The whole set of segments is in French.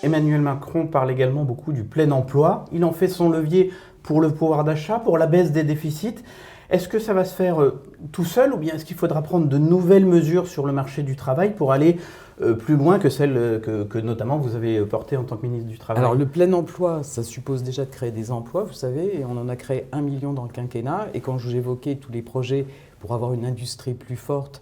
Emmanuel Macron parle également beaucoup du plein emploi. Il en fait son levier pour le pouvoir d'achat, pour la baisse des déficits. Est-ce que ça va se faire tout seul ou bien est-ce qu'il faudra prendre de nouvelles mesures sur le marché du travail pour aller plus loin que celles que notamment vous avez portées en tant que ministre du Travail? Alors le plein emploi, ça suppose déjà de créer des emplois, vous savez, et on en a créé 1 million dans le quinquennat. Et quand j'évoquais tous les projets pour avoir une industrie plus forte,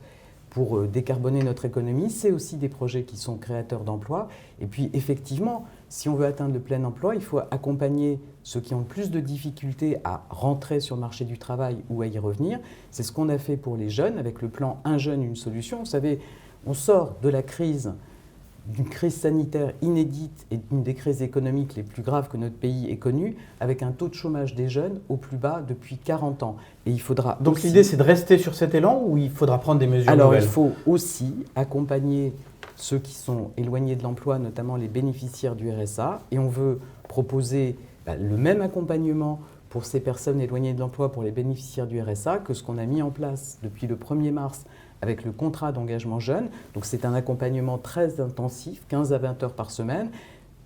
pour décarboner notre économie, c'est aussi des projets qui sont créateurs d'emplois. Et puis effectivement, si on veut atteindre le plein emploi, il faut accompagner ceux qui ont le plus de difficultés à rentrer sur le marché du travail ou à y revenir. C'est ce qu'on a fait pour les jeunes avec le plan Un jeune, une solution. Vous savez, on sort de la crise, d'une crise sanitaire inédite et d'une des crises économiques les plus graves que notre pays ait connues, avec un taux de chômage des jeunes au plus bas depuis 40 ans. Et il faudra Donc aussi... l'idée c'est de rester sur cet élan ou il faudra prendre des mesures Alors nouvelles? il faut aussi accompagner ceux qui sont éloignés de l'emploi, notamment les bénéficiaires du RSA, et on veut proposer le même accompagnement pour ces personnes éloignées de l'emploi, pour les bénéficiaires du RSA, que ce qu'on a mis en place depuis le 1er mars avec le contrat d'engagement jeune. Donc c'est un accompagnement très intensif, 15 à 20 heures par semaine.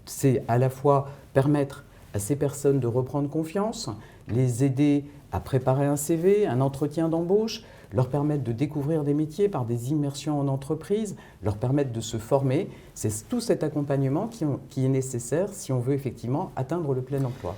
C'est à la fois permettre à ces personnes de reprendre confiance, les aider à préparer un CV, un entretien d'embauche, leur permettre de découvrir des métiers par des immersions en entreprise, leur permettre de se former. C'est tout cet accompagnement qui est nécessaire si on veut effectivement atteindre le plein emploi.